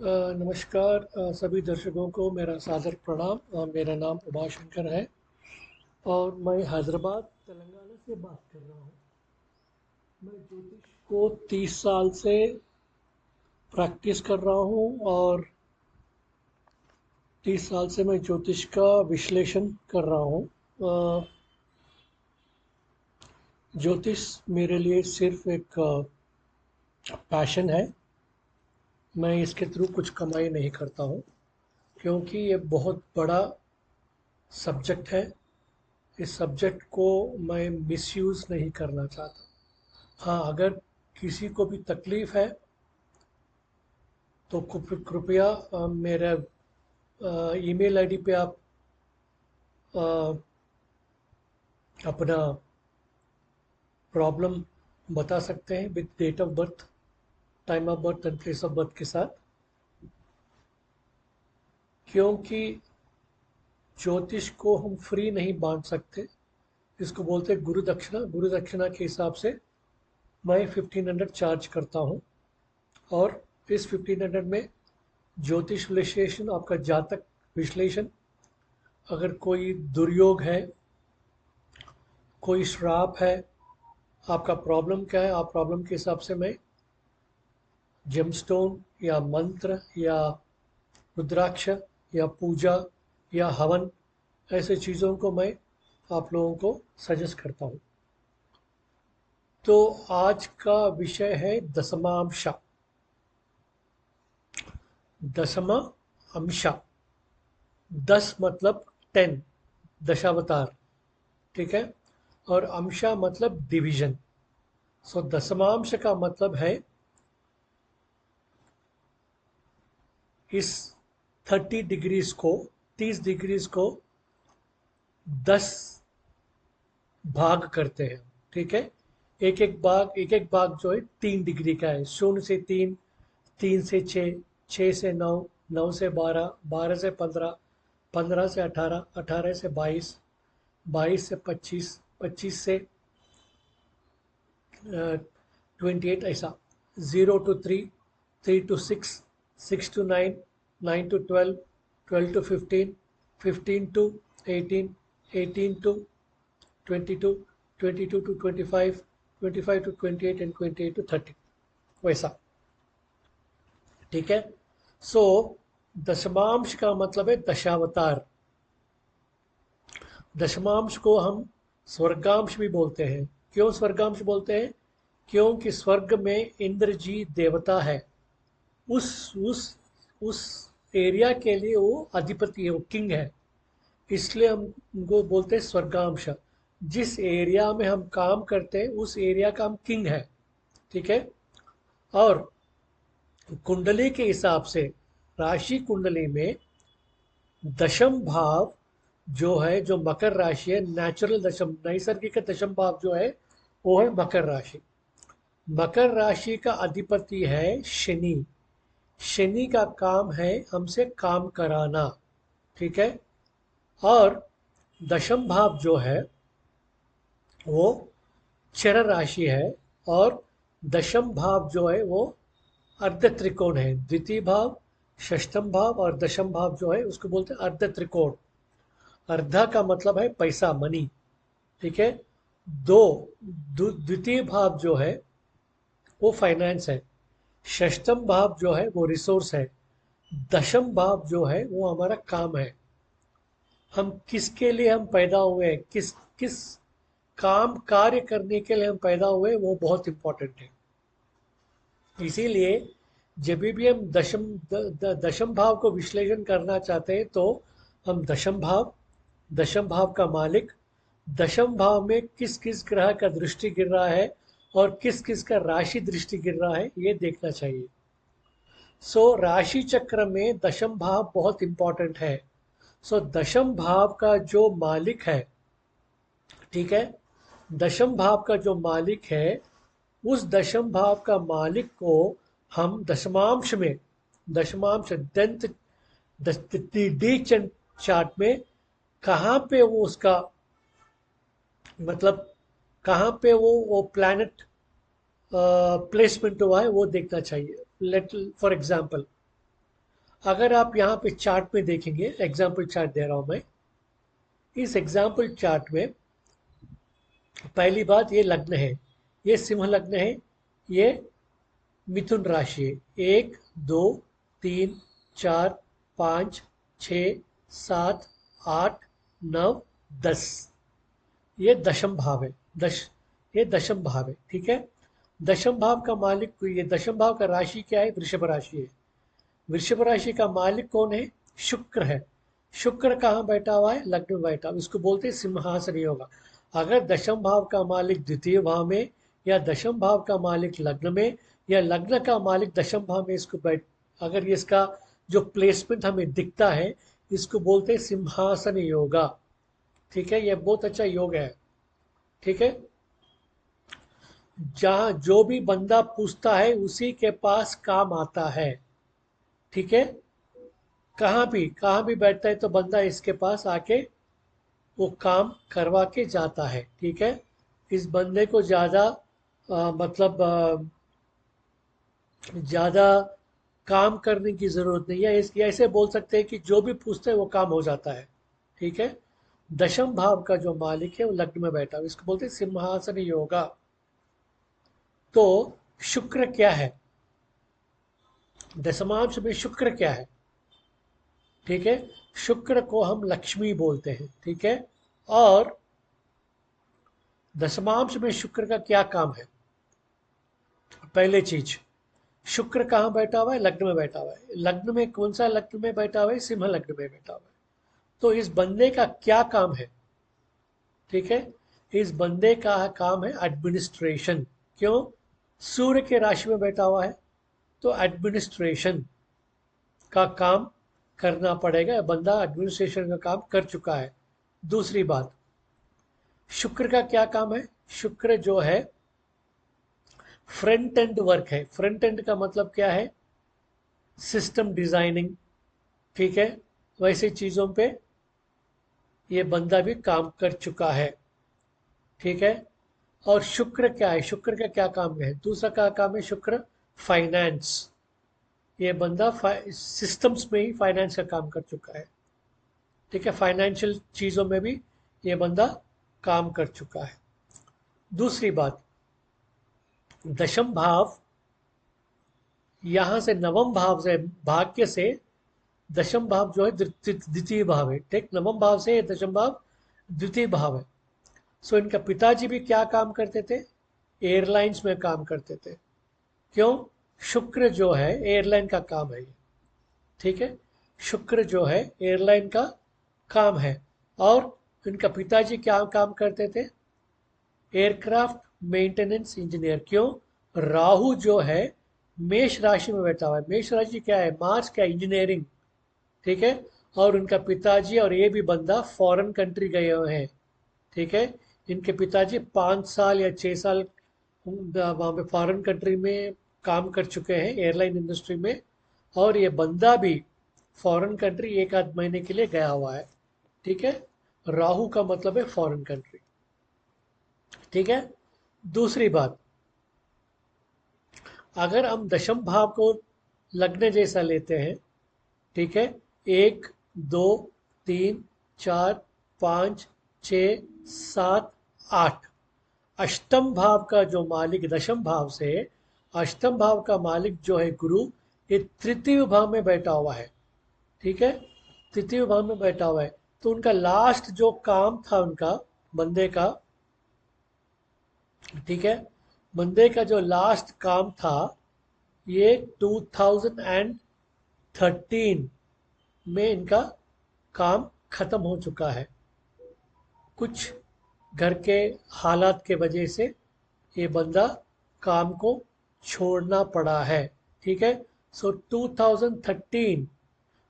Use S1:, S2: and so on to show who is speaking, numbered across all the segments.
S1: नमस्कार सभी दर्शकों को मेरा सादर प्रणाम। मेरा नाम उमाशंकर है और मैं हैदराबाद तेलंगाना से बात कर रहा हूँ। मैं ज्योतिष को 30 साल से प्रैक्टिस कर रहा हूँ और 30 साल से मैं ज्योतिष का विश्लेषण कर रहा हूँ। ज्योतिष मेरे लिए सिर्फ एक पैशन है। मैं इसके थ्रू कुछ कमाई नहीं करता हूँ क्योंकि ये बहुत बड़ा सब्जेक्ट है। इस सब्जेक्ट को मैं मिसयूज़ नहीं करना चाहता। हाँ, अगर किसी को भी तकलीफ़ है तो कृपया मेरे ईमेल आईडी पे आप अ, अपना प्रॉब्लम बता सकते हैं with date of birth, time of birth and place of birth के साथ। क्योंकि ज्योतिष को हम फ्री नहीं बांट सकते। इसको बोलते हैं गुरु दक्षिणा। गुरु दक्षिणा के हिसाब से मैं 1500 चार्ज करता हूँ और इस 1500 में ज्योतिष विश्लेषण, आपका जातक विश्लेषण, अगर कोई दुर्योग है, कोई श्राप है, आपका प्रॉब्लम क्या है, आप प्रॉब्लम के हिसाब से मैं जेमस्टोन या मंत्र या रुद्राक्ष या पूजा या हवन, ऐसे चीज़ों को मैं आप लोगों को सजेस्ट करता हूँ। तो आज का विषय है दशमांश। दशमा अंशा। 10 मतलब 10, दशावतार, ठीक है। और अंशा मतलब डिवीजन। सो दशमांश का मतलब है इस 30 डिग्रीज को, 30 डिग्रीज को 10 भाग करते हैं, ठीक है। एक एक भाग जो है 3 डिग्री का है। 0 से 3, 3 से 6, 6 से 9, 9 से 12, 12 से 15, 15 से 18, 18 से 22, 22 से 25, 25 से 28, ऐसा। 0 to 3, 3 to 6, 6 to 9, 9 to 12, 12 to 15, 15 to 18, 18 to 22, 22 to 25, 25 to 28 and 28 to 30, वैसा, ठीक है। सो दशमांश का मतलब है दशावतार। दशमांश को हम स्वर्गांश भी बोलते हैं। क्यों स्वर्गांश बोलते हैं? क्योंकि स्वर्ग में इंद्र जी देवता है। उस उस एरिया के लिए वो अधिपति है, वो किंग है। इसलिए हम उनको बोलते हैं स्वर्गांश। जिस एरिया में हम काम करते हैं उस एरिया का हम किंग है, ठीक है। और कुंडली के हिसाब से, राशि कुंडली में दशम भाव जो है, जो मकर राशि है, नेचुरल दशम, नैसर्गिक दशम भाव जो है वो है मकर राशि। मकर राशि का अधिपति है शनि। शनि का काम है हमसे काम कराना, ठीक है। और दशम भाव जो है वो चर राशि है। और दशम भाव जो है वो अर्ध त्रिकोण है। द्वितीय भाव, षष्ठम भाव और दशम भाव जो है उसको बोलते हैं अर्ध त्रिकोण। अर्धा का मतलब है पैसा, मनी, ठीक है। दो, द्वितीय भाव जो है वो फाइनेंस है। षष्ठम भाव जो है वो रिसोर्स है। दशम भाव जो है वो हमारा काम है। हम किसके लिए हम पैदा हुए हैं, किस किस काम कार्य करने के लिए हम पैदा हुए, वो बहुत इंपॉर्टेंट है। इसीलिए जब भी हम दशम भाव को विश्लेषण करना चाहते हैं तो हम दशम भाव का मालिक, दशम भाव में किस किस ग्रह का दृष्टि गिर रहा है और किस किस का राशि दृष्टि गिर रहा है, ये देखना चाहिए। सो राशि चक्र में दशम भाव बहुत इंपॉर्टेंट है। सो दशम भाव का जो मालिक है, ठीक है, दशम भाव का जो मालिक है, उस दशम भाव का मालिक को हम दशमांश में, दशमांश दंत डी चार्ट में कहाँ पे वो उसका मतलब, कहाँ पे वो प्लैनेट प्लेसमेंट हुआ है वो देखना चाहिए। लेट फॉर एग्जांपल, अगर आप यहाँ पे चार्ट में देखेंगे, एग्जाम्पल चार्ट दे रहा हूँ मैं। इस एग्जाम्पल चार्ट में पहली बात, ये लग्न है, ये सिंह लग्न है, ये मिथुन राशि है। 1 2 3 4 5 6 7 8 9 10, ये दशम भाव है। ये दशम भाव है, ठीक है। दशम भाव का मालिक, ये दशम भाव का राशि क्या है? वृषभ राशि है। वृषभ राशि का मालिक कौन है? शुक्र है। शुक्र कहाँ बैठा हुआ है? लग्न में बैठा हुआ, इसको बोलते हैं सिंहासन योग। अगर दशम भाव का मालिक द्वितीय भाव में, या दशम भाव का मालिक लग्न में, या लग्न का मालिक दशम भाव में इसको बैठ, अगर ये इसका जो प्लेसमेंट हमें दिखता है, इसको बोलते हैं सिंहासन योगा। ठीक है, ये बहुत अच्छा योग है। ठीक है, जहाँ जो भी बंदा पूछता है उसी के पास काम आता है। ठीक है, कहाँ भी बैठता है तो बंदा इसके पास आके वो काम करवा के जाता है। ठीक है, इस बंदे को ज़्यादा मतलब ज़्यादा काम करने की ज़रूरत नहीं है। इस ऐसे बोल सकते हैं कि जो भी पूछते हैं वो काम हो जाता है। ठीक है, दशम भाव का जो मालिक है वो लग्न में बैठा है, इसको बोलते हैं सिंहासन योगा। तो शुक्र क्या है? दशमांश में शुक्र क्या है? ठीक है, शुक्र को हम लक्ष्मी बोलते हैं। ठीक है, और दशमांश में शुक्र का क्या काम है? पहले चीज, शुक्र कहाँ बैठा हुआ है? लग्न में बैठा हुआ है। लग्न में कौन सा लग्न में बैठा हुआ है? सिंह लग्न में बैठा हुआ है। तो इस बंदे का क्या काम है? ठीक है, इस बंदे का काम है एडमिनिस्ट्रेशन। क्यों? सूर्य के राशि में बैठा हुआ है, तो एडमिनिस्ट्रेशन का काम करना पड़ेगा। बंदा एडमिनिस्ट्रेशन का काम कर चुका है। दूसरी बात, शुक्र का क्या काम है? शुक्र जो है फ्रंट एंड वर्क है। फ्रंट एंड का मतलब क्या है? System designing. ठीक है, वैसे चीजों पे ये बंदा भी काम कर चुका है। ठीक है, और शुक्र क्या है? शुक्र का क्या काम है? दूसरा क्या काम है? शुक्र फाइनेंस। ये बंदा सिस्टम्स में ही फाइनेंस का काम कर चुका है। ठीक है, फाइनेंशियल चीजों में भी ये बंदा काम कर चुका है। दूसरी बात, दशम भाव यहां से नवम भाव से, भाग्य से दशम भाव जो है द्वितीय भाव है। ठीक, नवम भाव से दशम भाव द्वितीय भाव है। सो इनका पिताजी भी क्या काम करते थे? एयरलाइंस में काम करते थे। क्यों? शुक्र जो है एयरलाइन का काम है ये। ठीक है, शुक्र जो है एयरलाइन का काम है। और इनका पिताजी क्या काम करते थे? Aircraft maintenance engineer. क्यों? राहु जो है मेष राशि में बैठा हुआ है। मेष राशि क्या है? मार्स क्या? इंजीनियरिंग। ठीक है, और उनका पिताजी और ये भी बंदा फॉरेन कंट्री गए हुए हैं। ठीक है, इनके पिताजी 5 साल या 6 साल वहाँ पे फॉरेन कंट्री में काम कर चुके हैं एयरलाइन इंडस्ट्री में। और ये बंदा भी फॉरेन कंट्री एक आध महीने के लिए गया हुआ है। ठीक है, राहु का मतलब है फॉरेन कंट्री। ठीक है, दूसरी बात, अगर हम दशम भाव को लग्न जैसा लेते हैं, ठीक है, 1 2 3 4 5 6 7 8, अष्टम भाव का जो मालिक दशम भाव से, अष्टम भाव का मालिक जो है गुरु, ये तृतीय भाव में बैठा हुआ है। ठीक है, तृतीय भाव में बैठा हुआ है। तो उनका लास्ट जो काम था उनका, बंदे का, ठीक है, बंदे का जो लास्ट काम था, ये 2013 में इनका काम खत्म हो चुका है। कुछ घर के हालात के वजह से ये बंदा काम को छोड़ना पड़ा है। ठीक है, सो 2013।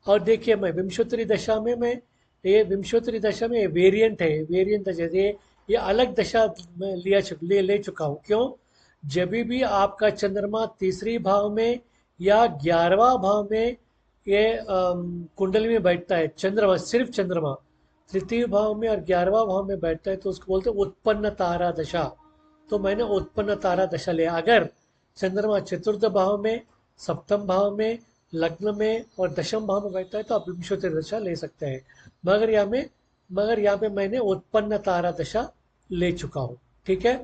S1: और देखिए, मैं विंशोत्तरी दशा में, मैं ये विंशोत्तरी दशा में वेरिएंट है, वेरिएंट दशा, ये अलग दशा में ले चुका हूँ। क्यों? जब भी आपका चंद्रमा तीसरी भाव में या 11वां भाव में ये कुंडली में बैठता है, चंद्रमा, सिर्फ चंद्रमा तृतीय भाव में और 11वां भाव में बैठता है, तो उसको बोलते हैं उत्पन्न तारा दशा। तो मैंने उत्पन्न तारा दशा लिया। अगर चंद्रमा चतुर्थ भाव में, सप्तम भाव में लग्न में और दशम भाव में बैठता है तो आप विंशोत्तर दशा ले सकते हैं। मगर यहाँ पे मैंने उत्पन्न तारा दशा ले चुका हूँ। ठीक है,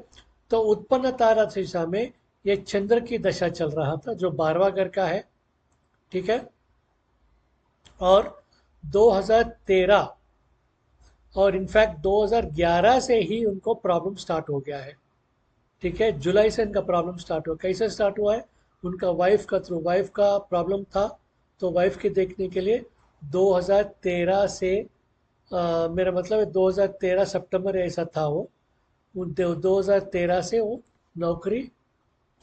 S1: तो उत्पन्न तारा दशा में ये चंद्र की दशा चल रहा था जो 12वां घर का है। ठीक है, और 2013 और इनफैक्ट 2011 से ही उनको प्रॉब्लम स्टार्ट हो गया है। ठीक है, जुलाई से इनका प्रॉब्लम स्टार्ट हुआ। कैसे स्टार्ट हुआ है? उनका वाइफ का थ्रू, वाइफ का प्रॉब्लम था, तो वाइफ के देखने के लिए 2013 से मेरा मतलब है 2013 सितंबर ऐसा था वो, 2013 से वो नौकरी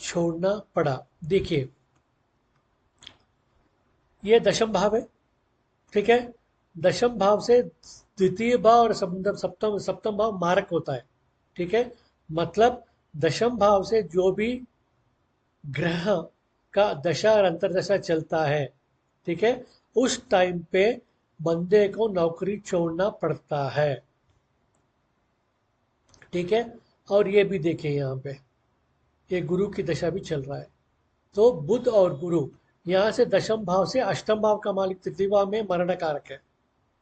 S1: छोड़ना पड़ा। देखिए, ये दशम भाव है। ठीक है, दशम भाव से द्वितीय भाव और सप्तम सप्तम भाव मारक होता है। ठीक है, मतलब दशम भाव से जो भी ग्रह का दशा और अंतर्दशा चलता है, ठीक है, उस टाइम पे बंदे को नौकरी छोड़ना पड़ता है। ठीक है, और ये भी देखिए यहाँ पे ये गुरु की दशा भी चल रहा है। तो बुध और गुरु यहाँ से दशम भाव से अष्टम भाव का मालिक तृतीय भाव में मरण कारक है।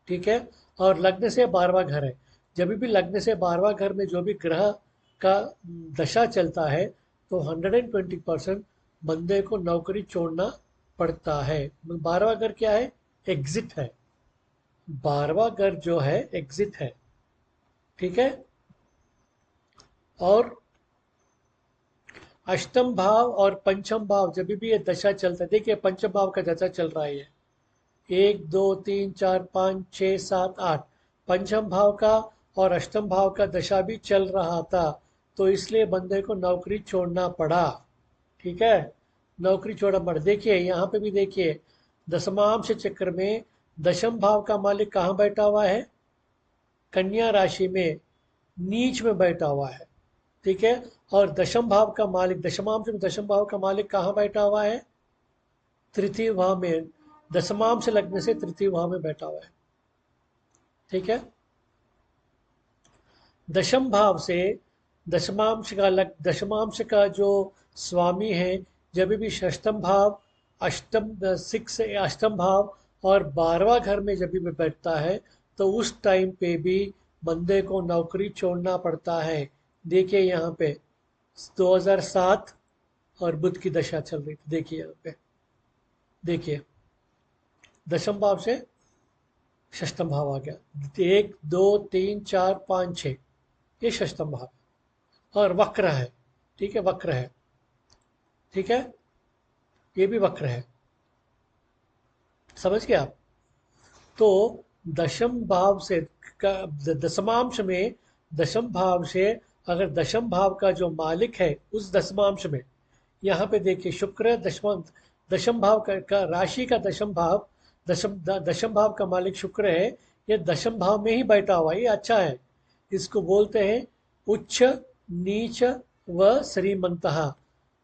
S1: ठीक है, और लग्न से 12वां घर है। जब भी लग्न से 12वां घर में जो भी ग्रह का दशा चलता है तो 120% बंदे को नौकरी छोड़ना पड़ता है। 12वां घर क्या है? एग्जिट है। 12वां घर जो है एग्जिट है। ठीक है, और अष्टम भाव और पंचम भाव जब भी ये दशा चलता है, देखिए पंचम भाव का दशा चल रहा है, 1 2 3 4 5 6 7 8 पंचम भाव का और अष्टम भाव का दशा भी चल रहा था, तो इसलिए बंदे को नौकरी छोड़ना पड़ा। ठीक है, नौकरी छोड़ना पड़ा। देखिए यहाँ पे भी देखिए, दशमांश चक्र में दशम भाव का मालिक कहाँ बैठा हुआ है? कन्या राशि में नीच में बैठा हुआ है। ठीक है, और दशम भाव का मालिक, दशमांश में दशम भाव का मालिक कहाँ बैठा हुआ है? तृतीय भाव में। दशमांश लग्न से तृतीय भाव में बैठा हुआ है। ठीक है, दशम भाव से दशमांश का जो स्वामी है, जब भी षष्ठम भाव, अष्टम भाव और 12वां घर में जब भी बैठता है तो उस टाइम पे भी बंदे को नौकरी छोड़ना पड़ता है। देखिए यहाँ पे 2007 और बुध की दशा चल रही थी। देखिए यहाँ पे, देखिए दशम भाव से षष्ठम भाव आ गया, 1 2 3 4 5 6, ये षष्ठम भाव है और वक्र है। ठीक है, वक्र है। ठीक है, ये भी वक्र है। समझ गए आप? तो दशम भाव से दशमांश में, दशम भाव से अगर दशम भाव का जो मालिक है उस दशमांश में, यहाँ पे देखिए शुक्र दशम भाव का राशि का दशम भाव, दशम भाव का मालिक शुक्र है। ये दशम भाव में ही बैठा हुआ है, ये अच्छा है। इसको बोलते हैं उच्च, नीच व श्रीमंतः।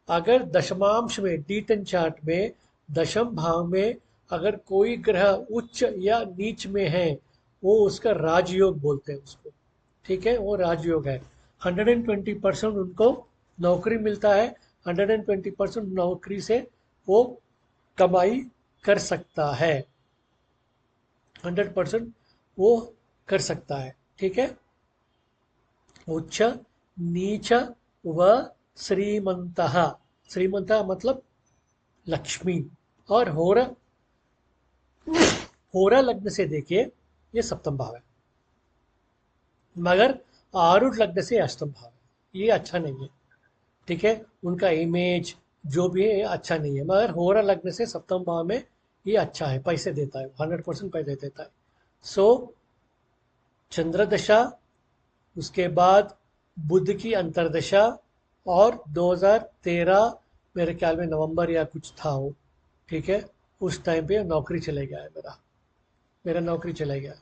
S1: अगर दशमांश में D10 चार्ट में दशम भाव में अगर कोई ग्रह उच्च या नीच में है, वो उसका राजयोग बोलते हैं उसको। ठीक है, वो राजयोग है। 120% उनको नौकरी मिलता है। 120% नौकरी से वो कमाई कर सकता है। 100% वो कर सकता है। ठीक है, उच्च, नीच व श्रीमंतः। श्रीमंतः मतलब लक्ष्मी। और होरा लग्न से देखिए ये सप्तम भाव है, मगर आरूढ़ लग्न से अष्टम भाव है। ये अच्छा नहीं है। ठीक है, उनका इमेज जो भी है ये अच्छा नहीं है, मगर होरा लग्न से सप्तम भाव में ये अच्छा है, पैसे देता है, 100% पैसे देता है। सो चंद्र दशा, उसके बाद बुध की अंतरदशा, और 2013 मेरे ख्याल में नवंबर या कुछ था वो। ठीक है, उस टाइम पे नौकरी चले गया है मेरा नौकरी चला गया।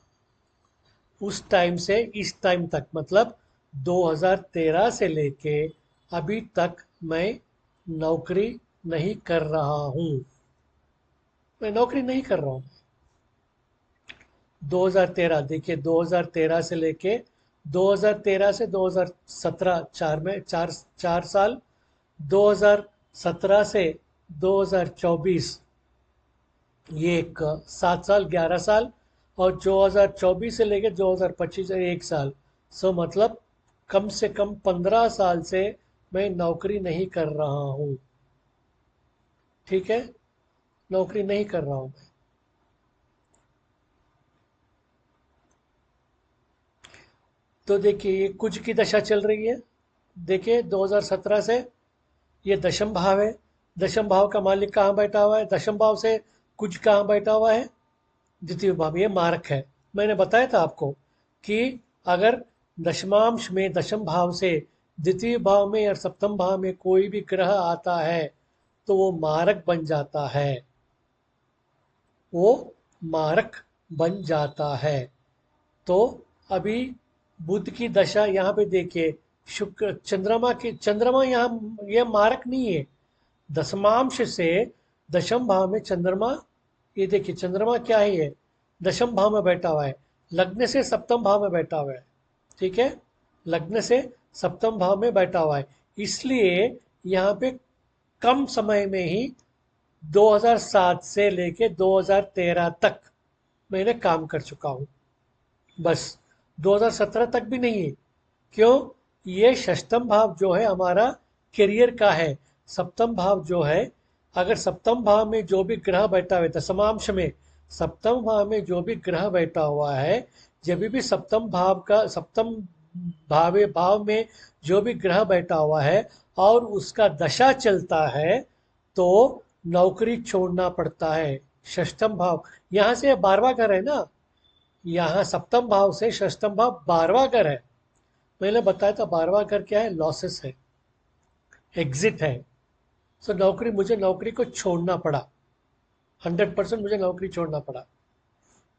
S1: उस टाइम से इस टाइम तक, मतलब 2013 से लेके अभी तक मैं नौकरी नहीं कर रहा हूँ। मैं नौकरी नहीं कर रहा हूँ। 2013 देखिए, 2013 से लेके 2013 से 2017, 4 साल। 2017 से 2024 ये एक 7 साल 11 साल, और 2024 से लेकर 2025 एक साल। सो मतलब कम से कम 15 साल से मैं नौकरी नहीं कर रहा हूँ। ठीक है, नौकरी नहीं कर रहा हूँ मैं। तो देखिए ये कुछ की दशा चल रही है। देखिए 2017 से ये दशम भाव है। दशम भाव का मालिक कहाँ बैठा हुआ है? दशम भाव से कुछ कहाँ बैठा हुआ है? द्वितीय भाव। ये मारक है। मैंने बताया था आपको कि अगर दशमांश में दशम भाव से द्वितीय भाव में या सप्तम भाव में कोई भी ग्रह आता है तो वो मारक बन जाता है। वो मारक बन जाता है। तो अभी बुध की दशा यहाँ पे देखिए। शुक्र चंद्रमा यहाँ ये मारक नहीं है। दशमांश से दशम भाव में चंद्रमा, ये देखिए चंद्रमा क्या है ये, दशम भाव में बैठा हुआ है। लग्न से सप्तम भाव में बैठा हुआ है। ठीक है, लग्न से सप्तम भाव में बैठा हुआ है। इसलिए यहाँ पे कम समय में ही 2007 से लेके 2013 तक मैंने काम कर चुका हूँ। बस 2017 तक भी नहीं है। क्यों? ये षष्ठम भाव जो है हमारा करियर का है। सप्तम भाव जो है, अगर सप्तम भाव में जो भी ग्रह बैठा हुआ है दशमांश में, सप्तम भाव में जो भी ग्रह बैठा हुआ है, जब भी सप्तम भाव में जो भी ग्रह बैठा हुआ है और उसका दशा चलता है तो नौकरी छोड़ना पड़ता है। षष्ठम भाव यहाँ से 12वां घर है ना। यहाँ सप्तम भाव से षष्ठम भाव 12वां घर है। मैंने बताया था 12वां घर क्या है? लॉसेस है, एग्जिट है। सो मुझे नौकरी को छोड़ना पड़ा। 100% मुझे नौकरी छोड़ना पड़ा।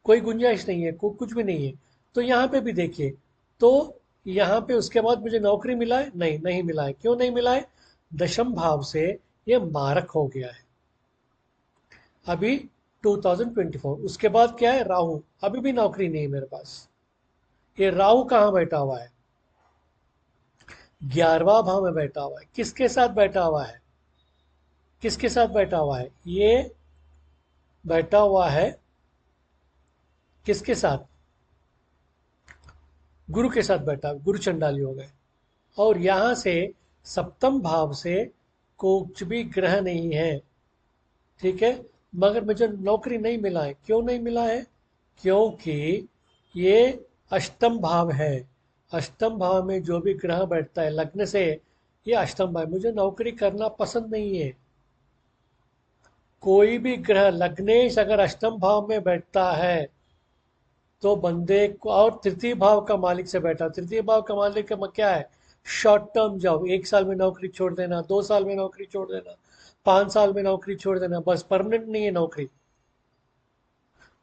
S1: कोई गुंजाइश नहीं है, कुछ भी नहीं है। तो यहाँ पे भी देखिए। तो यहाँ पे उसके बाद मुझे नौकरी मिला है? नहीं, नहीं मिला है। क्यों नहीं मिला है? दशम भाव से ये मारक हो गया है। अभी 2024 उसके बाद क्या है? राहु। अभी भी नौकरी नहीं है मेरे पास। ये राहु कहाँ बैठा हुआ है? 11वां भाव में बैठा हुआ है। किसके साथ बैठा हुआ है? किसके साथ बैठा हुआ है? ये बैठा हुआ है किसके साथ? गुरु के साथ बैठा। गुरु चंडाली हो गए। और यहां से सप्तम भाव से कुछ भी ग्रह नहीं है। ठीक है, मगर मुझे नौकरी नहीं मिला है। क्यों नहीं मिला है? क्योंकि ये अष्टम भाव है। अष्टम भाव में जो भी ग्रह बैठता है लग्न से, ये अष्टम भाव। मुझे नौकरी करना पसंद नहीं है। कोई भी ग्रह लग्नेश अगर अष्टम भाव में बैठता है तो बंदे को, और तृतीय भाव का मालिक से बैठा, तृतीय भाव का मालिक का क्या है? Short term job. 1 साल में नौकरी छोड़ देना, 2 साल में नौकरी छोड़ देना, 5 साल में नौकरी छोड़ देना। बस परमानेंट नहीं है नौकरी।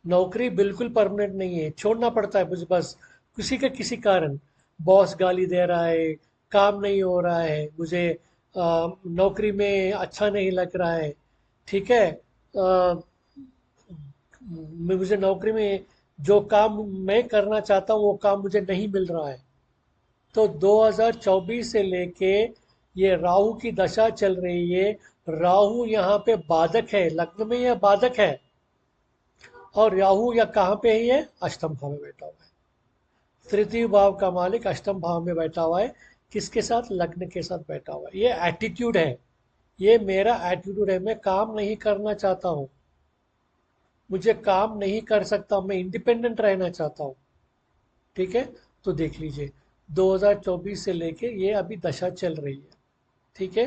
S1: नौकरी बिल्कुल परमानेंट नहीं है, छोड़ना पड़ता है मुझे। बस किसी का किसी कारण, बॉस गाली दे रहा है, काम नहीं हो रहा है, मुझे नौकरी में अच्छा नहीं लग रहा है। ठीक है, मुझे नौकरी में जो काम मैं करना चाहता हूँ वो काम मुझे नहीं मिल रहा है। तो 2024 से लेके ये राहु की दशा चल रही है। राहु यहाँ पे बाधक है, लग्न में यह बाधक है। और राहु या कहाँ पे ही है? अष्टम भाव में बैठा हुआ है। तृतीय भाव का मालिक अष्टम भाव में बैठा हुआ है। किसके साथ? लग्न के साथ बैठा हुआ है। ये एटीट्यूड है। ये मेरा एटीट्यूड है। मैं काम नहीं करना चाहता हूँ। मुझे काम नहीं कर सकता, मैं इंडिपेंडेंट रहना चाहता हूँ। ठीक है, तो देख लीजिए 2024 से लेके ये अभी दशा चल रही है। ठीक है,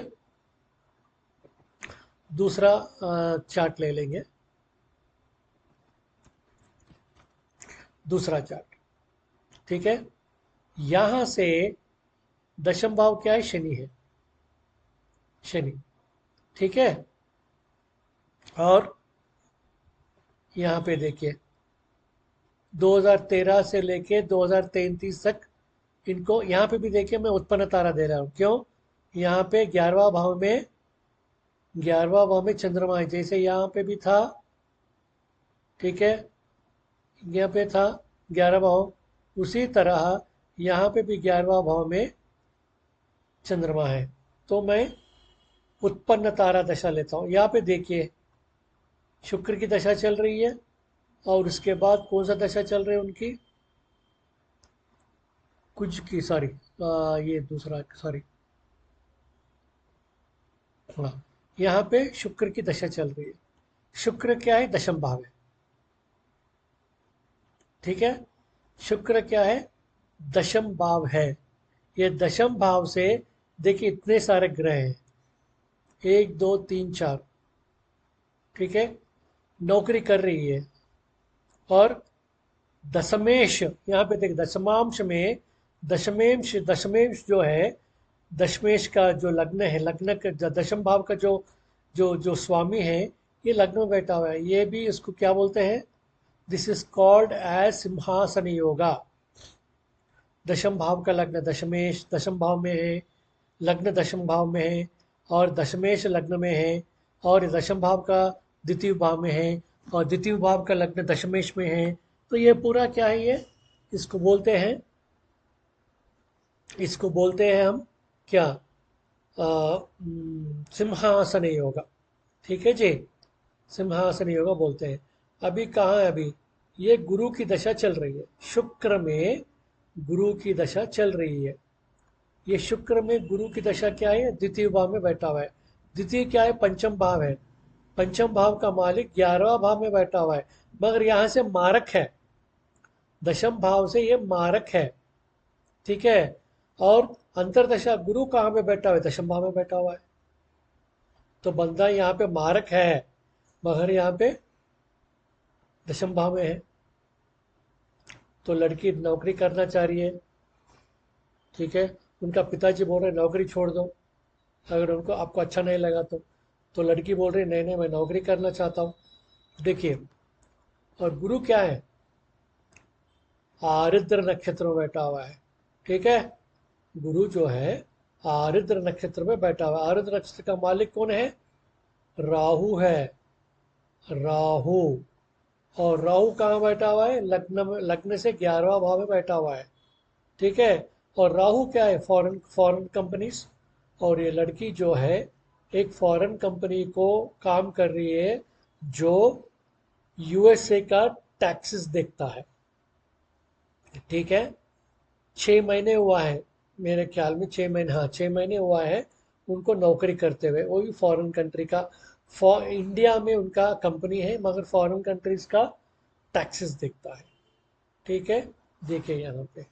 S1: दूसरा चार्ट ले लेंगे। दूसरा चार्ट। ठीक है, यहां से दशम भाव क्या है? शनि है। शनि। ठीक है, और यहाँ पे देखिए 2013 से लेके 2033 तक इनको, यहाँ पे भी देखिए मैं उत्पन्न तारा दे रहा हूँ। क्यों? यहाँ पे 11वां भाव में चंद्रमा है, जैसे यहाँ पे भी था। ठीक है, यहाँ पे था 11वां भाव, उसी तरह यहाँ पे भी 11वां भाव में चंद्रमा है। तो मैं उत्पन्न तारा दशा लेता हूँ। यहाँ पे देखिए शुक्र की दशा चल रही है, और उसके बाद कौन सा दशा चल रही है उनकी, कुछ की, सॉरी, ये दूसरा, सॉरी, हाँ, यहाँ पे शुक्र की दशा चल रही है। शुक्र क्या है, दशम भाव है। ठीक है, शुक्र क्या है, दशम भाव है। ये दशम भाव से, देखिए इतने सारे ग्रह हैं, एक दो तीन चार, ठीक है, नौकरी कर रही है। और दशमेश, यहाँ पे देख, दशमांश में, दशमेश दशमेश जो है, दशमेश का जो लग्न है, लग्न का दशम भाव का जो जो जो स्वामी है, ये लग्न में बैठा हुआ है। ये भी इसको क्या बोलते हैं, दिस इज कॉल्ड एज सिंहासन योगा। दशम भाव का लग्न दशमेश दशम भाव में है, लग्न दशम भाव में है, और दशमेश लग्न में है, और दशम भाव का द्वितीय भाव में है, और द्वितीय भाव का लग्न दशमेश में है। तो ये पूरा क्या है, ये इसको बोलते हैं, इसको बोलते हैं हम क्या, सिंहासन योगा। ठीक है जी, सिंहासन योगा बोलते हैं। अभी कहाँ है, अभी ये गुरु की दशा चल रही है, शुक्र में गुरु की दशा चल रही है। ये शुक्र में गुरु की दशा क्या है, द्वितीय भाव में बैठा हुआ है। द्वितीय क्या है, पंचम भाव है। पंचम भाव का मालिक 11वां भाव में बैठा हुआ है, मगर यहाँ से मारक है, दशम भाव से ये मारक है। ठीक है, और अंतरदशा गुरु कहाँ पे बैठा हुआ है, दशम भाव में बैठा हुआ है। तो बंदा यहाँ पे मारक है, मगर यहाँ पे दशम भाव में है। तो लड़की नौकरी करना चाह रही है, ठीक है, उनका पिताजी बोल रहे नौकरी छोड़ दो, अगर उनको आपको अच्छा नहीं लगा तो लड़की बोल रही नहीं नहीं, मैं नौकरी करना चाहता हूँ। देखिए, और गुरु क्या है, आरिद्र नक्षत्र में बैठा हुआ है। ठीक है, गुरु जो है आरिद्र नक्षत्र में बैठा हुआ है। आरिद्र नक्षत्र का मालिक कौन है, राहु है, राहु। और राहु कहाँ बैठा हुआ है, लग्न में, लग्न से 11वां भाव में बैठा हुआ है। ठीक है, और राहु क्या है, फॉरेन फॉरेन कंपनीज। और ये लड़की जो है एक फॉरेन कंपनी को काम कर रही है, जो यूएसए का टैक्सेस देखता है। ठीक है, 6 महीने हुआ है, मेरे ख्याल में 6 महीने, हाँ 6 महीने हुआ है उनको नौकरी करते हुए, वो भी फॉरेन कंट्री का। इंडिया में उनका कंपनी है, मगर फॉरेन कंट्रीज का टैक्सेस देखता है। ठीक है, देखिए यहाँ पे,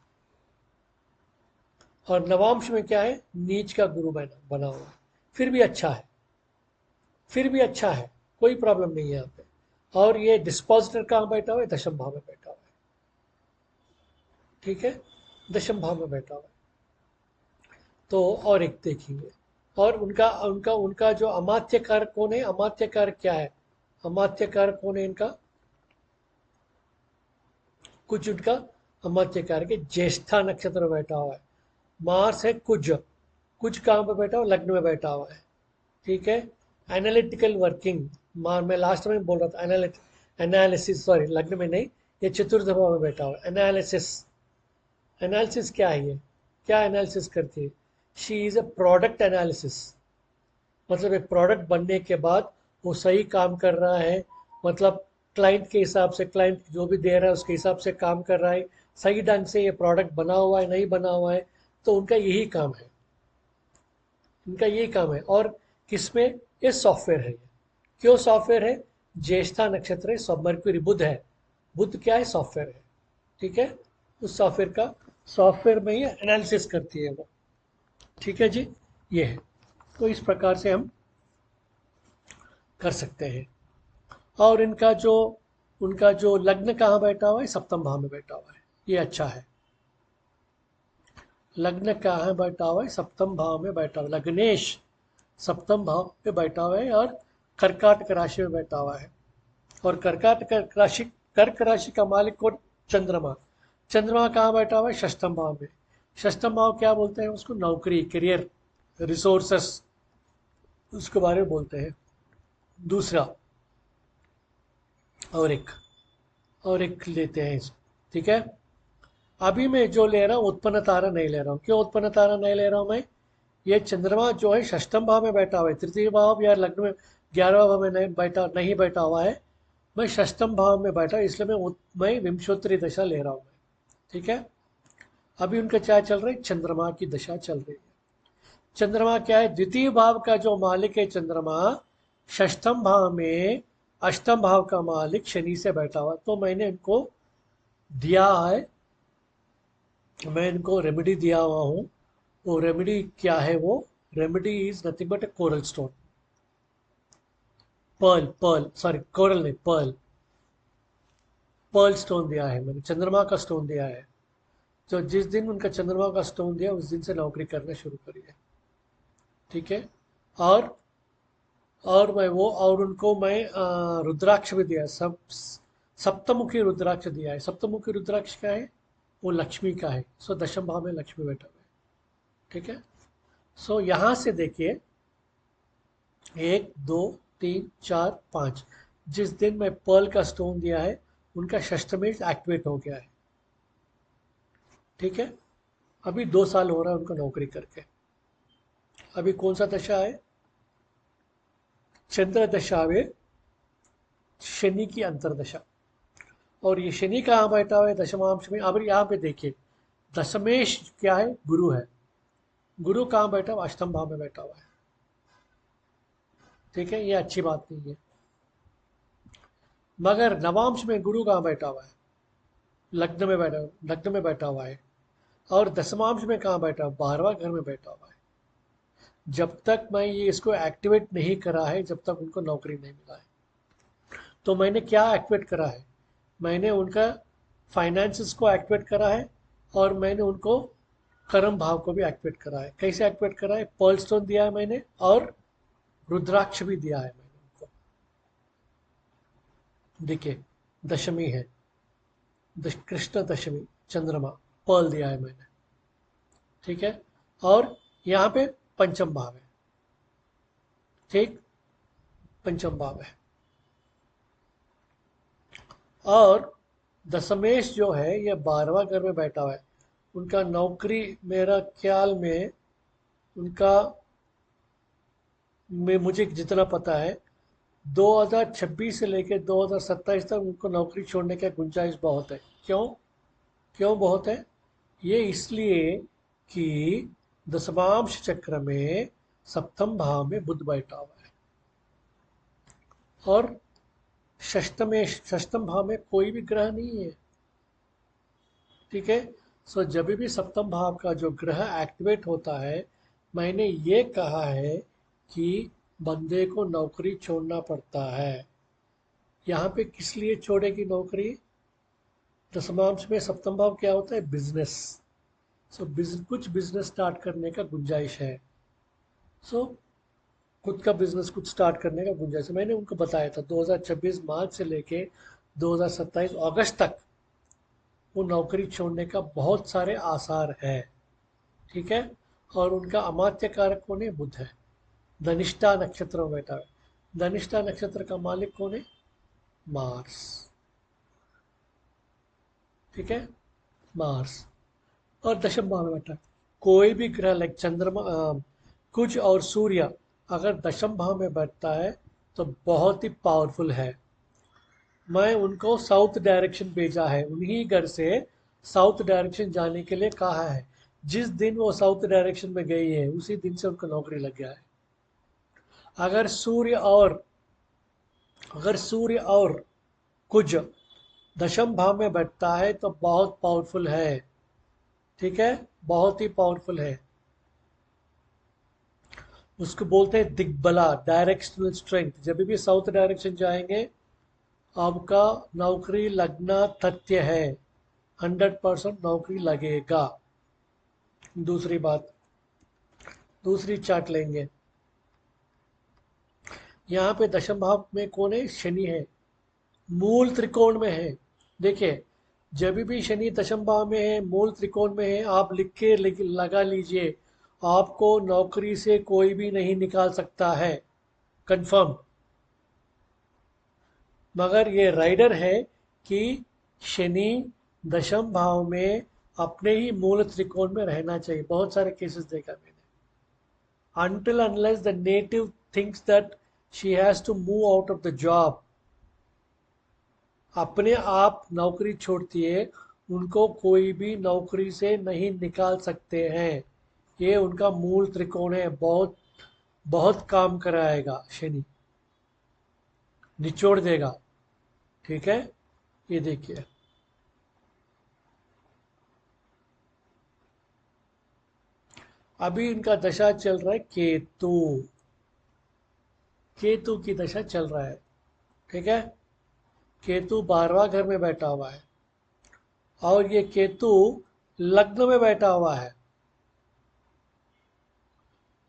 S1: और नवांश में क्या है, नीच का गुरु बना बना हुआ है। फिर भी अच्छा है, फिर भी अच्छा है, कोई प्रॉब्लम नहीं है यहाँ पे। और ये डिस्पोजिटर कहाँ बैठा हुआ है, दशम भाव में बैठा हुआ है। ठीक है, दशम भाव में बैठा हुआ है। तो और एक देखेंगे, और उनका उनका उनका जो अमात्य कारक कौन है, अमात्य कारक क्या है, अमात्य कारक कौन है इनका, कुछ उनका अमात्य कारक है, ज्येष्ठा नक्षत्र में बैठा हुआ है। मार्स है कुज, कुछ कहाँ पे बैठा हुआ, लग्न में बैठा हुआ है। ठीक है, एनालिटिकल वर्किंग, मैं लास्ट में बोल रहा था एनालिसिस, सॉरी लग्न में नहीं, ये चतुर्थ भाव में बैठा हुआ है। एनालिसिस, एनालिसिस क्या है, ये क्या एनालिसिस करती है, she is a product analysis. मतलब एक प्रोडक्ट बनने के बाद वो सही काम कर रहा है, मतलब क्लाइंट के हिसाब से, क्लाइंट जो भी दे रहा है उसके हिसाब से काम कर रहा है, सही ढंग से ये प्रोडक्ट बना हुआ है नहीं बना हुआ है। तो उनका यही काम है, इनका यही काम है। और किसमें, ये सॉफ्टवेयर है। क्यों सॉफ्टवेयर है, ज्येष्ठा नक्षत्र है, सब मरक्यूरी बुध है, बुध क्या है, सॉफ्टवेयर है। ठीक है, उस सॉफ्टवेयर का, सॉफ्टवेयर में ही एनालिसिस करती है वो। ठीक है जी, ये है। तो इस प्रकार से हम कर सकते हैं। और इनका जो, उनका जो लग्न कहाँ बैठा हुआ है, सप्तम भाव में बैठा हुआ है, ये अच्छा है। लग्न कहाँ बैठा हुआ है, सप्तम भाव में बैठा हुआ, लग्नेश सप्तम भाव में बैठा हुआ है, और कर्काटक राशि में बैठा हुआ है। और कर्काटक राशि, कर्क राशि का मालिक कौन, चंद्रमा। चंद्रमा कहाँ बैठा हुआ है, षष्ठम भाव में। षष्ठम भाव क्या बोलते हैं उसको, नौकरी, करियर, रिसोर्सेस, उसके बारे में बोलते हैं। दूसरा, और एक, और एक लेते हैं इसको। ठीक है, अभी मैं जो ले रहा हूँ उत्पन्न तारा नहीं ले रहा हूँ। क्यों उत्पन्न तारा नहीं ले रहा हूँ मैं, ये चंद्रमा जो है षष्ठम भाव में बैठा हुआ है, तृतीय भाव या लग्न में 11वां भाव में नहीं बैठा हुआ है, मैं षष्ठम भाव में बैठा, इसलिए मैं विंशोत्तरी दशा ले रहा हूँ मैं। ठीक है, अभी उनका क्या चल रहा है, चंद्रमा की दशा चल रही है। चंद्रमा क्या है, द्वितीय भाव का जो मालिक है चंद्रमा, षष्ठम भाव में अष्टम भाव का मालिक शनि से बैठा हुआ। तो मैंने इनको दिया है, मैं इनको रेमेडी दिया हुआ हूँ। वो रेमेडी क्या है, वो remedy is nothing but A coral stone, Perl Perl sorry coral नहीं, पर्ल पर्ल स्टोन दिया है मैंने, चंद्रमा का स्टोन दिया है। तो जिस दिन उनका चंद्रमा का स्टोन दिया उस दिन से नौकरी करना शुरू करिए। ठीक है, और और उनको मैं रुद्राक्ष भी दिया है, सप्तमुखी रुद्राक्ष दिया है। सप्तमुखी रुद्राक्ष क्या है, वो लक्ष्मी का है। सो दशम भाव में लक्ष्मी बैठा हुआ है। ठीक है, सो यहां से देखिए 1 2 3 4 5, जिस दिन मैं पर्ल का स्टोन दिया है उनका षष्टमेश एक्टिवेट हो गया है। ठीक है, अभी 2 साल हो रहा है उनको नौकरी करके। अभी कौन सा दशा है, चंद्र दशा में शनि की अंतरदशा। और ये शनि कहाँ बैठा हुआ है, दशमांश में। अब यहाँ पे देखिए दशमेश क्या है, गुरु है। गुरु कहाँ बैठा हुआ, अष्टम भाव में बैठा हुआ है। ठीक है, ये अच्छी बात नहीं है। मगर नवांश में गुरु कहाँ बैठा हुआ है, लग्न में बैठा हुआ है। और दशमांश में कहाँ बैठा हुआ, 12वां घर में बैठा हुआ है। जब तक मैं ये इसको एक्टिवेट नहीं करा है, जब तक उनको नौकरी नहीं मिला है। तो मैंने क्या एक्टिवेट करा है, मैंने उनका फाइनेंसेस को एक्टिवेट करा है, और मैंने उनको कर्म भाव को भी एक्टिवेट करा है। कैसे एक्टिवेट करा है, पर्ल स्टोन दिया है मैंने, और रुद्राक्ष भी दिया है मैंने उनको। देखिए दशमी है, कृष्ण दशमी, चंद्रमा, पर्ल दिया है मैंने। ठीक है, और यहाँ पे पंचम भाव है। ठीक, पंचम भाव है। और दशमेश जो है ये 12वां घर में बैठा हुआ है। उनका नौकरी मेरा ख्याल में उनका, में मुझे जितना पता है 2026 से लेकर 2027 तक उनको नौकरी छोड़ने का गुंजाइश बहुत है। क्यों, क्यों बहुत है, ये इसलिए कि दशमांश चक्र में सप्तम भाव में बुध बैठा हुआ है, और षष्टम भाव में कोई भी ग्रह नहीं है। ठीक है, सो जब भी सप्तम भाव का जो ग्रह एक्टिवेट होता है, मैंने ये कहा है कि बंदे को नौकरी छोड़ना पड़ता है। यहाँ पे किस लिए छोड़ेगी नौकरी, दशमांश में सप्तम भाव क्या होता है, बिजनेस। सो कुछ बिजनेस स्टार्ट करने का गुंजाइश है। सो खुद का बिजनेस कुछ स्टार्ट करने का गुंजाइश है। मैंने उनको बताया था 2026 मार्च से लेके 2027 अगस्त तक वो नौकरी छोड़ने का बहुत सारे आसार है। ठीक है, और उनका अमात्य कारक कौन है, बुध है। धनिष्ठा नक्षत्र में बैठा है। धनिष्ठा नक्षत्र का मालिक कौन है, मार्स। ठीक है, मार्स, और दशम भाव में बैठा है। कोई भी ग्रह लाइक चंद्रमा, कुछ और सूर्य अगर दशम भाव में बैठता है तो बहुत ही पावरफुल है। मैं उनको साउथ डायरेक्शन भेजा है, उन्हीं घर से साउथ डायरेक्शन जाने के लिए कहा है। जिस दिन वो साउथ डायरेक्शन में गई है उसी दिन से उनको नौकरी लग गया है। अगर सूर्य और कुछ दशम भाव में बैठता है तो बहुत पावरफुल है। ठीक है, बहुत ही पावरफुल है। उसको बोलते हैं दिग्बला, डायरेक्शनल स्ट्रेंथ। जब भी साउथ डायरेक्शन जाएंगे आपका नौकरी लगना तथ्य है, 100% नौकरी लगेगा। दूसरी बात, दूसरी चार्ट लेंगे। यहाँ पे दशम भाव में कौन है, शनि है, मूल त्रिकोण में है। देखिए जब भी शनि दशम भाव में है, मूल त्रिकोण में है, आप लिख के लगा लीजिए, आपको नौकरी से कोई भी नहीं निकाल सकता है, कंफर्म। मगर ये राइडर है कि शनि दशम भाव में अपने ही मूल त्रिकोण में रहना चाहिए। बहुत सारे केसेस देखा मैंने। Until unless the native thinks that she has to move out of the job. अपने आप नौकरी छोड़ती है, उनको कोई भी नौकरी से नहीं निकाल सकते हैं। ये उनका मूल त्रिकोण है। बहुत बहुत काम कराएगा शनि, निचोड़ देगा। ठीक है, ये देखिए। अभी इनका दशा चल रहा है केतु। केतु की दशा चल रहा है। ठीक है, केतु 12वां घर में बैठा हुआ है, और ये केतु लग्न में बैठा हुआ है।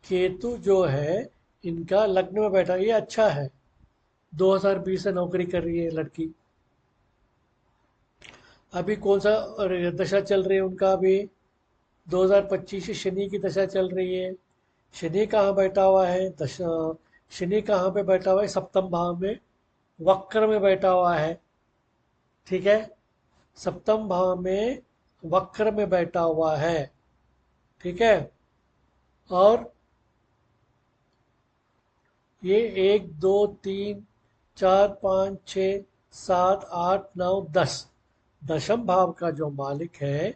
S1: केतु जो है इनका लग्न में बैठा, ये अच्छा है। 2020 से नौकरी कर रही है लड़की। अभी कौन सा दशा चल रही है उनका? अभी 2025 से शनि की दशा चल रही है। शनि कहाँ बैठा हुआ है? दशा शनि कहाँ पे बैठा हुआ है? सप्तम भाव में, वक्र में बैठा हुआ है। ठीक है, सप्तम भाव में वक्र में बैठा हुआ है। ठीक है, और ये 1 2 3 4 5 6 7 8 9 10 दशम भाव का जो मालिक है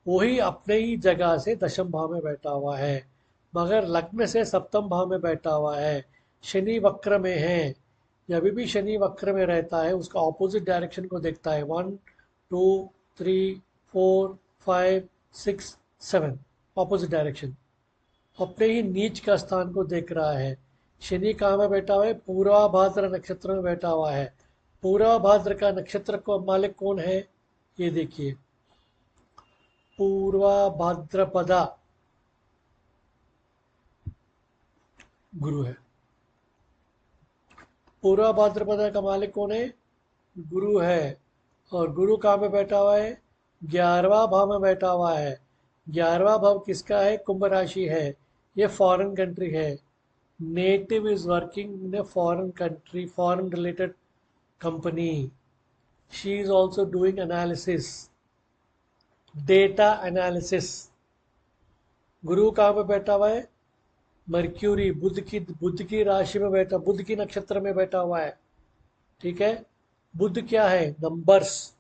S1: वही अपने ही जगह से दशम भाव में बैठा हुआ है, मगर लग्न से सप्तम भाव में बैठा हुआ है। शनि वक्र में है। जब भी शनि वक्र में रहता है उसका ऑपोजिट डायरेक्शन को देखता है। 1 2 3 4 5 6 7 ऑपोजिट डायरेक्शन, अपने ही नीच का स्थान को देख रहा है। शनि कहाँ में बैठा हुआ है? पूर्वा भाद्र नक्षत्र में बैठा हुआ है। पूर्वा भाद्र का नक्षत्र को मालिक कौन है? ये देखिए, पूर्वा भाद्रपदा गुरु है। पूर्वा भाद्रपदा का मालिक कौन है? गुरु है। और गुरु कहाँ पे बैठा हुआ है? 11वां भाव में बैठा हुआ है। 11वां भाव किसका है? कुंभ राशि है। ये फॉरेन कंट्री है। Native is working in a foreign country, foreign related company. She is also doing analysis, data analysis. गुरु कहाँ पे बैठा हुआ है? मर्क्यूरी, बुध की राशि में बैठा, बुध की नक्षत्र में बैठा हुआ है। ठीक है, बुध क्या है? नंबर्स।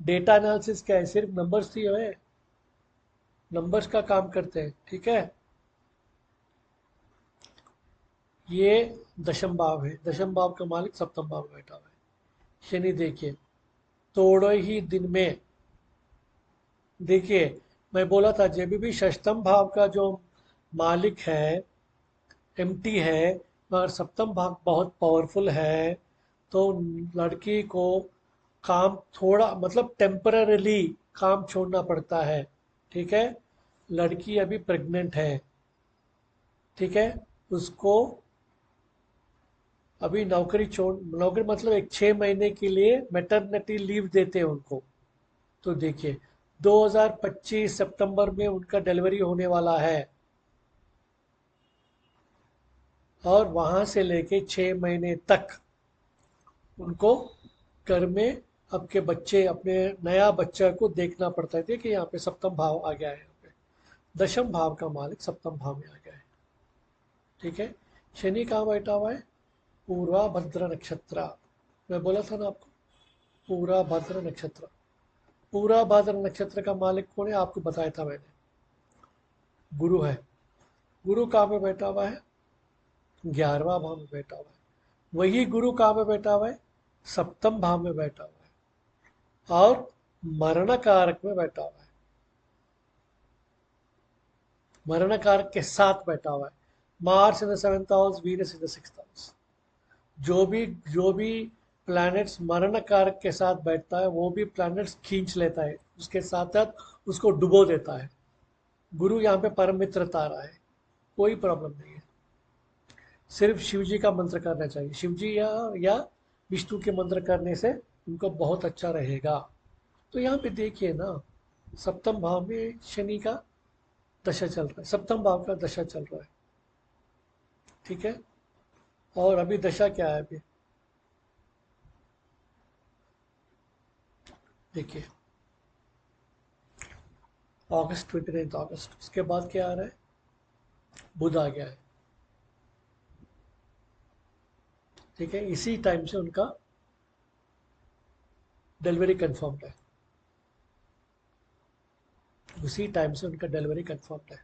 S1: डेटा एनालिसिस क्या है? सिर्फ नंबर्स ही है, नंबर्स का काम करते हैं। ठीक है, ये दशम भाव है। दशम भाव का मालिक सप्तम भाव में बैठा हुआ है शनि। देखिए, तोड़ो ही दिन में। देखिए, मैं बोला था जब भी षष्ठम भाव का जो मालिक है एम्प्टी है, मगर सप्तम भाव बहुत पावरफुल है, तो लड़की को काम थोड़ा, मतलब टेम्पररीली काम छोड़ना पड़ता है। ठीक है, लड़की अभी प्रेग्नेंट है। ठीक है, उसको अभी नौकरी मतलब एक 6 महीने के लिए मैटरनिटी लीव देते हैं उनको। तो देखिए, 2025 सितंबर में उनका डिलीवरी होने वाला है, और वहां से लेके 6 महीने तक उनको घर में आपके बच्चे, अपने नया बच्चा को देखना पड़ता है। देखिए यहाँ पे सप्तम भाव आ गया है, यहाँ पे दशम भाव का मालिक सप्तम भाव में आ गया है। ठीक है, शनि कहाँ बैठा हुआ है? पूर्वा भद्र नक्षत्र। मैं बोला था ना आपको, पूरा भाद्र नक्षत्र। पूरा भाद्र नक्षत्र का मालिक कौन है? आपको बताया था मैंने, गुरु है। गुरु कहाँ पे बैठा हुआ है? 11वां भाव में बैठा हुआ है। वही गुरु कहाँ पे बैठा हुआ है? सप्तम भाव में बैठा हुआ है, और मरण कारक में बैठा हुआ है। मरण कारक के साथ बैठा हुआ है। Mars in the 7th house, Venus in the 6th house. जो भी प्लैनेट्स मरण कारक के साथ बैठता है वो भी प्लैनेट्स खींच लेता है, उसके साथ साथ उसको डुबो देता है। गुरु यहाँ पे परम मित्र तारा है, कोई प्रॉब्लम नहीं है। सिर्फ शिव जी का मंत्र करना चाहिए। शिव जी या विष्णु के मंत्र करने से उनको बहुत अच्छा रहेगा। तो यहाँ पे देखिए ना, सप्तम भाव में शनि का दशा चल रहा है, सप्तम भाव का दशा चल रहा है। ठीक है, और अभी दशा क्या है? अभी देखिए, अगस्त, 29 अगस्त, उसके बाद क्या आ रहा है? बुध आ गया है। ठीक है, इसी टाइम से उनका डिलीवरी कंफर्म्ड है, उसी टाइम से उनका डिलीवरी कंफर्म्ड है।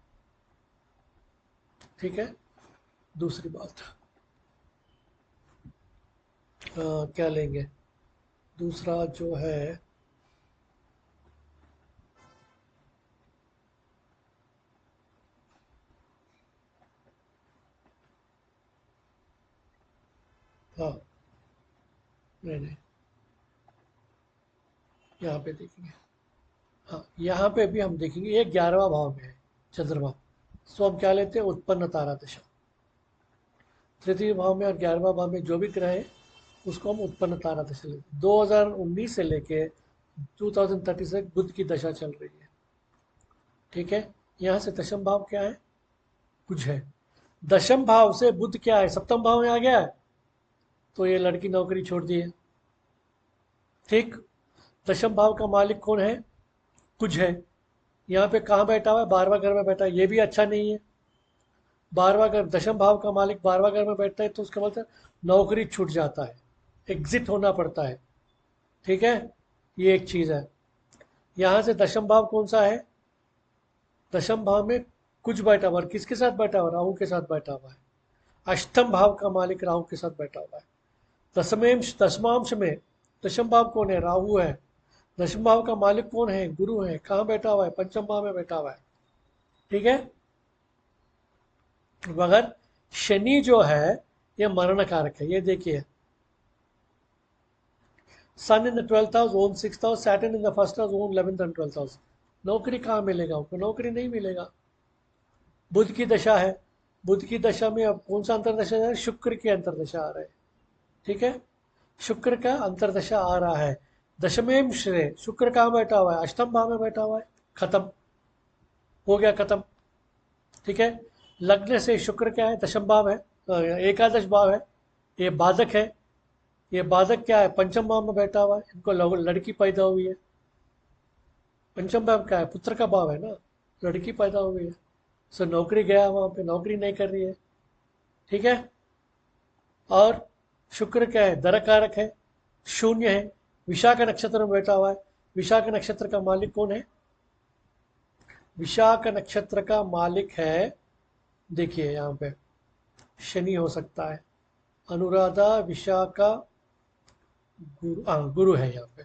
S1: ठीक है, दूसरी बात क्या लेंगे, दूसरा जो है हाँ, नहीं नहीं, यहाँ पे देखेंगे। हाँ, यहाँ पे भी हम देखेंगे, ये 11वां भाव में है चंद्रमा, तो हम क्या लेते हैं, उत्पन्न तारा दशा। तृतीय भाव में और 11वां भाव में जो भी ग्रह है उसको हम उत्पन्न तारा दशा लेते हैं। 2019 से लेके 2030 तक बुध की दशा चल रही है। ठीक है, यहाँ से दशम भाव क्या है, कुछ है। दशम भाव से बुध क्या है, सप्तम भाव में आ गया है, तो ये लड़की नौकरी छोड़ दी है। ठीक, दशम भाव का मालिक कौन है, कुछ है। यहाँ पे कहाँ बैठा हुआ है, 12वां घर में बैठा है, ये भी अच्छा नहीं है। 12वां घर, दशम भाव का मालिक 12वां घर में बैठता है तो उसका मतलब नौकरी छूट जाता है, एग्जिट होना पड़ता है। ठीक है, ये एक चीज़ है। यहाँ से दशम भाव कौन सा है, दशम भाव में कुछ बैठा हुआ है, किसके साथ बैठा हुआ है, राहु के साथ बैठा हुआ है। अष्टम भाव का मालिक राहु के साथ बैठा हुआ है। दशमांश में दशम भाव कौन है, राहु है। दशम भाव का मालिक कौन है, गुरु है। कहाँ बैठा हुआ है, पंचम भाव में बैठा हुआ है। ठीक है, मगर शनि जो है ये मरण कारक है। ये देखिए, sun in the 12th house own 6th house, Saturn in the first house own 11th and 12th house. नौकरी कहाँ मिलेगा उनको, नौकरी नहीं मिलेगा। बुध की दशा है, बुध की दशा में अब कौन सा अंतरदशा है, शुक्र की अंतरदशा आ रहा है। ठीक है, शुक्र का अंतरदशा आ रहा है। दशमें श्रेय शुक्र कहाँ बैठा हुआ है, अष्टम भाव में बैठा हुआ है। खत्म हो गया, खत्म। ठीक है, लग्न से शुक्र क्या है, दशम भाव है, एकादश भाव है, ये बाधक है। ये बाधक क्या है, पंचम भाव में बैठा हुआ है, इनको लड़की पैदा हुई है। पंचम भाव क्या है, पुत्र का भाव है ना, लड़की पैदा हुई है। सो नौकरी गया, वहां पे नौकरी नहीं कर रही है। ठीक है, और शुक्र क्या है, दर कारक है, शून्य है, विशाख नक्षत्र में बैठा हुआ है। विशाख नक्षत्र का मालिक कौन है, विशाख नक्षत्र का मालिक है, देखिए यहाँ पे शनि हो सकता है, अनुराधा विशाखा, गुरु, हाँ गुरु है यहाँ पे,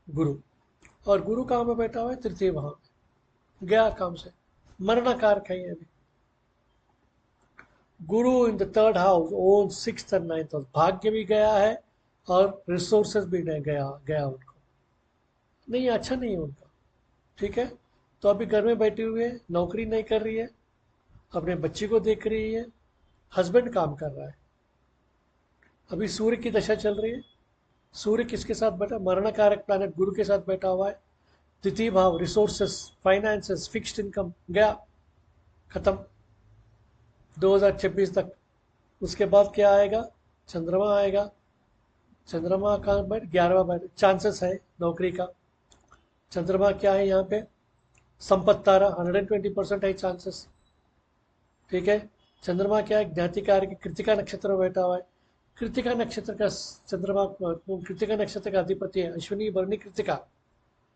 S1: गुरु। और गुरु कहाँ में बैठा हुआ है, तृतीय भाव में, गया काम से, मरणाकारक है ये भी। गुरु in the third house own 6th और 9th हाउस, भाग्य भी गया है और रिसोर्सेज भी नहीं गया गया उनको, नहीं अच्छा नहीं है उनका। ठीक है, तो अभी घर में बैठी हुई है, नौकरी नहीं कर रही है, अपने बच्ची को देख रही है, हस्बैंड काम कर रहा है। अभी सूर्य की दशा चल रही है, सूर्य किसके साथ बैठा, मरणकारक प्लैनेट गुरु के साथ बैठा हुआ है। द्वितीय भाव, रिसोर्सेस, फाइनेंसेस, फिक्स्ड इनकम, गया, खत्म 2026 तक। उसके बाद क्या आएगा, चंद्रमा आएगा। चंद्रमा का बैठ 11वां बैठ, चांसेस है नौकरी का। चंद्रमा क्या है यहाँ पे, संपत्ति तारा, 120% है चांसेस। ठीक है, चंद्रमा क्या है, ज्ञाति कार्य के कृतिका नक्षत्र में बैठा हुआ है। कृतिका नक्षत्र का चंद्रमा, कृतिका नक्षत्र का अधिपति है अश्विनी भरणी कृतिका,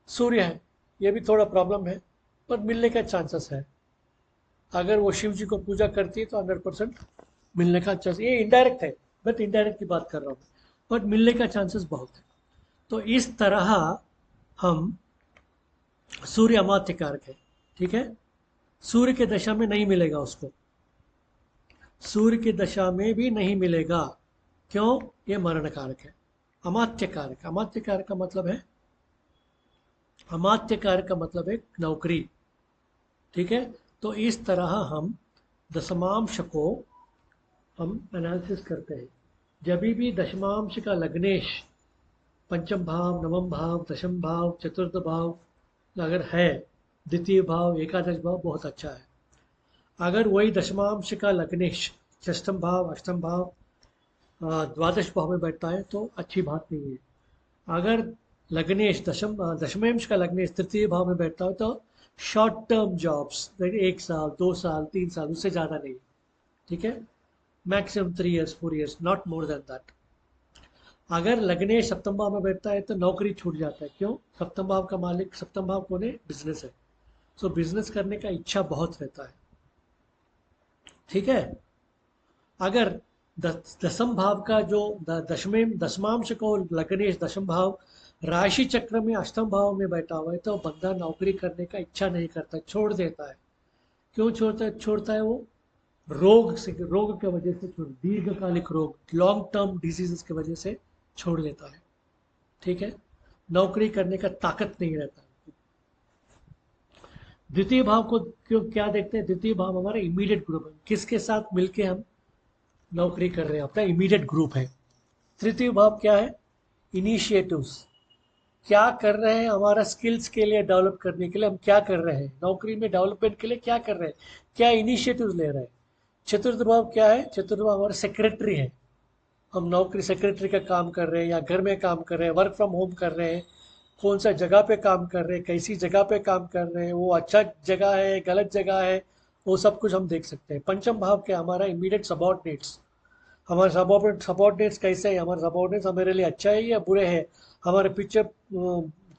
S1: सूर्य है। ये भी थोड़ा प्रॉब्लम है, पर मिलने का चांसेस है। अगर वो शिव जी को पूजा करती है तो 100% मिलने का चांस, ये इनडायरेक्ट है, बट इनडायरेक्ट की बात कर रहा हूँ, बट मिलने का चांसेस बहुत है। तो इस तरह हम, सूर्य अमात्य कारक है। ठीक है, सूर्य के दशा में नहीं मिलेगा उसको, सूर्य की दशा में भी नहीं मिलेगा। क्यों, ये मरण कारक है, अमात्य कारक। अमात्य कारक का मतलब है, अमात्य कारक का मतलब है नौकरी। ठीक है, तो इस तरह हम दशमांश को हम एनालिसिस करते हैं। जब भी दशमांश का लग्नेश पंचम भाव, नवम भाव, दशम भाव, चतुर्थ भाव अगर है, द्वितीय भाव, एकादश भाव, बहुत अच्छा है। अगर वही दशमांश का लग्नेश षष्ठम भाव, अष्टम भाव, द्वादश भाव में बैठता है तो अच्छी बात नहीं है। अगर लग्नेश दशमेंश का लग्नेश तृतीय भाव में बैठता है तो शॉर्ट टर्म जॉब्स, 1 साल 2 साल 3 साल, उससे ज़्यादा नहीं। ठीक है, maximum 3 years 4 years, not more than that. अगर लग्नेश सप्तम भाव में बैठता है तो नौकरी छूट जाता है। क्यों? सप्तम भाव का मालिक, सप्तम भाव कौन है? बिजनेस है। सो बिजनेस करने का इच्छा बहुत रहता है। ठीक है। अगर दसम भाव का जो दशमें दशमांश को लग्नेश दशम भाव राशि चक्र में अष्टम भाव में बैठा हुआ है तो बंदा नौकरी करने का इच्छा नहीं करता, छोड़ देता है। क्यों छोड़ता है वो? रोग की वजह से दीर्घकालिक रोग, लॉन्ग टर्म डिजीजेस की वजह से छोड़ देता है। ठीक है। नौकरी करने का ताकत नहीं रहता। द्वितीय भाव को क्यों क्या देखते हैं? द्वितीय भाव हमारा इमीडिएट ग्रुप है, किसके साथ मिलके हम नौकरी कर रहे हैं, अपना इमीडिएट ग्रुप है। तृतीय भाव क्या है? इनिशिएटिव्स, क्या कर रहे हैं हमारा स्किल्स के लिए डेवलप करने के लिए, हम क्या कर रहे हैं नौकरी में डेवलपमेंट के लिए, क्या कर रहे हैं, क्या इनिशिएटिव्स ले रहे हैं। चतुर्थ भाव क्या है? चतुर्थ भाव हमारा सेक्रेटरी है। हम नौकरी सेक्रेटरी का काम कर रहे हैं या घर में काम कर रहे हैं, वर्क फ्रॉम होम कर रहे हैं, कौन सा जगह पे काम कर रहे हैं, कैसी जगह पे काम कर रहे हैं, वो अच्छा जगह है गलत जगह है, वो सब कुछ हम देख सकते हैं। पंचम भाव क्या? हमारा इमीडिएट सबॉर्डिनेट्स, हमारे सबॉर्डिनेट्स कैसे हैं, हमारे सबॉर्डिनेट्स हमारे लिए अच्छा है या बुरे हैं, हमारे पीछे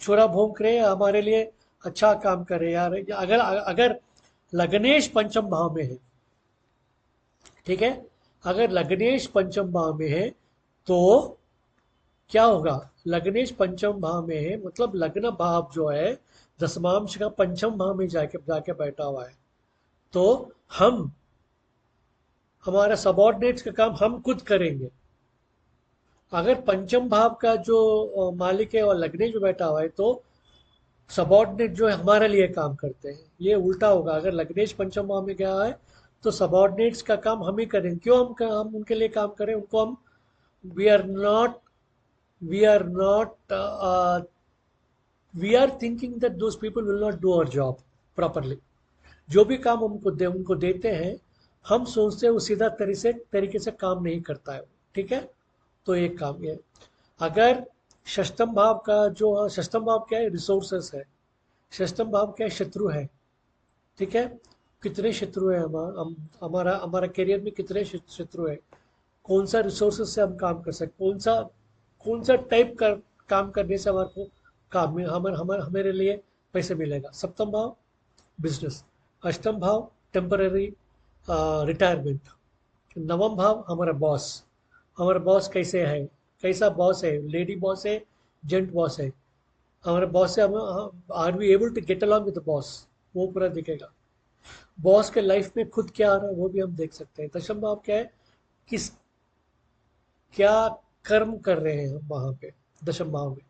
S1: छुरा भोंक रहे हैं, हमारे लिए अच्छा काम कर रहे हैं यार। अगर अगर लग्नेश पंचम भाव में है, ठीक है, अगर लग्नेश पंचम भाव में है तो क्या होगा? लग्नेश पंचम भाव में है मतलब लग्न भाव जो है दशमांश का पंचम भाव में जाके जाके बैठा हुआ है। तो हम हमारा सबॉर्डिनेट्स का काम हम खुद करेंगे। अगर पंचम भाव का जो मालिक है और लग्नेश में बैठा हुआ है तो सबॉर्डिनेट जो है हमारे लिए काम करते हैं। ये उल्टा होगा, अगर लग्नेश पंचम भाव में गया है तो सबॉर्डिनेट्स का काम हम ही करेंगे। क्यों हम उनके लिए काम करें? उनको हम we are not we are not we are thinking that those people will not do our job properly. जो भी काम उनको देते हैं, हम सोचते हैं वो सीधा तरीके से काम नहीं करता है। ठीक है। तो एक काम ये, अगर षष्ठम भाव का जो षष्ठम भाव क्या है? रिसोर्सेस है। षष्ठम भाव क्या है? शत्रु है। ठीक है। कितने शत्रु है? हमारा हमारा करियर में कितने शत्रु है? कौन सा रिसोर्सेस से हम काम कर सकते, कौन सा टाइप का काम करने से हमारे को काम में हमारे लिए पैसे मिलेगा। सप्तम भाव बिजनेस, अष्टम भाव टेम्पररी रिटायरमेंट, नवम भाव हमारा बॉस कैसे है, कैसा बॉस है, लेडी बॉस है, जेंट बॉस है, हमारे बॉस से हम are we able to get along with the boss, वो पूरा दिखेगा। बॉस के लाइफ में खुद क्या आ रहा है वो भी हम देख सकते हैं। दशम भाव क्या है? किस क्या कर्म कर रहे हैं हम वहाँ पे दशम भाव में।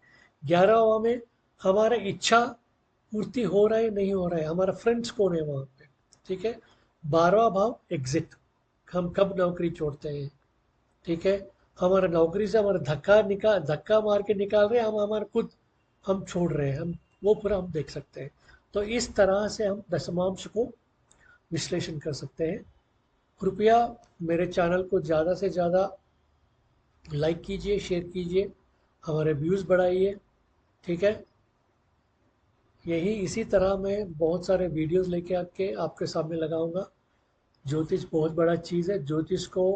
S1: 11 भाव में हमारा इच्छा पूर्ति हो रहा है नहीं हो रहा है, हमारा फ्रेंड्स कौन है वहाँ पे। ठीक है। 12वां भाव एग्जिट, हम कब नौकरी छोड़ते हैं। ठीक है। हमारा नौकरी से हमारा धक्का मार के निकाल रहे हैं, हम हमारा खुद हम छोड़ रहे हैं, हम वो पूरा हम देख सकते हैं। तो इस तरह से हम दशमांश को विश्लेषण कर सकते हैं। कृपया मेरे चैनल को ज़्यादा से ज़्यादा लाइक कीजिए, शेयर कीजिए, हमारे व्यूज़ बढ़ाइए। ठीक है। यही इसी तरह मैं बहुत सारे वीडियोस लेके आके आपके सामने लगाऊंगा। ज्योतिष बहुत बड़ा चीज़ है। ज्योतिष को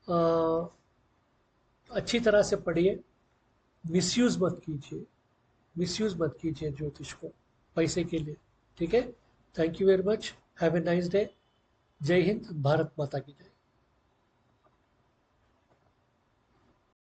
S1: अ, अच्छी तरह से पढ़िए, मिसयूज़ मत कीजिए ज्योतिष को पैसे के लिए। ठीक है। Thank you very much, have a nice day. जय हिंद, भारत माता की जय।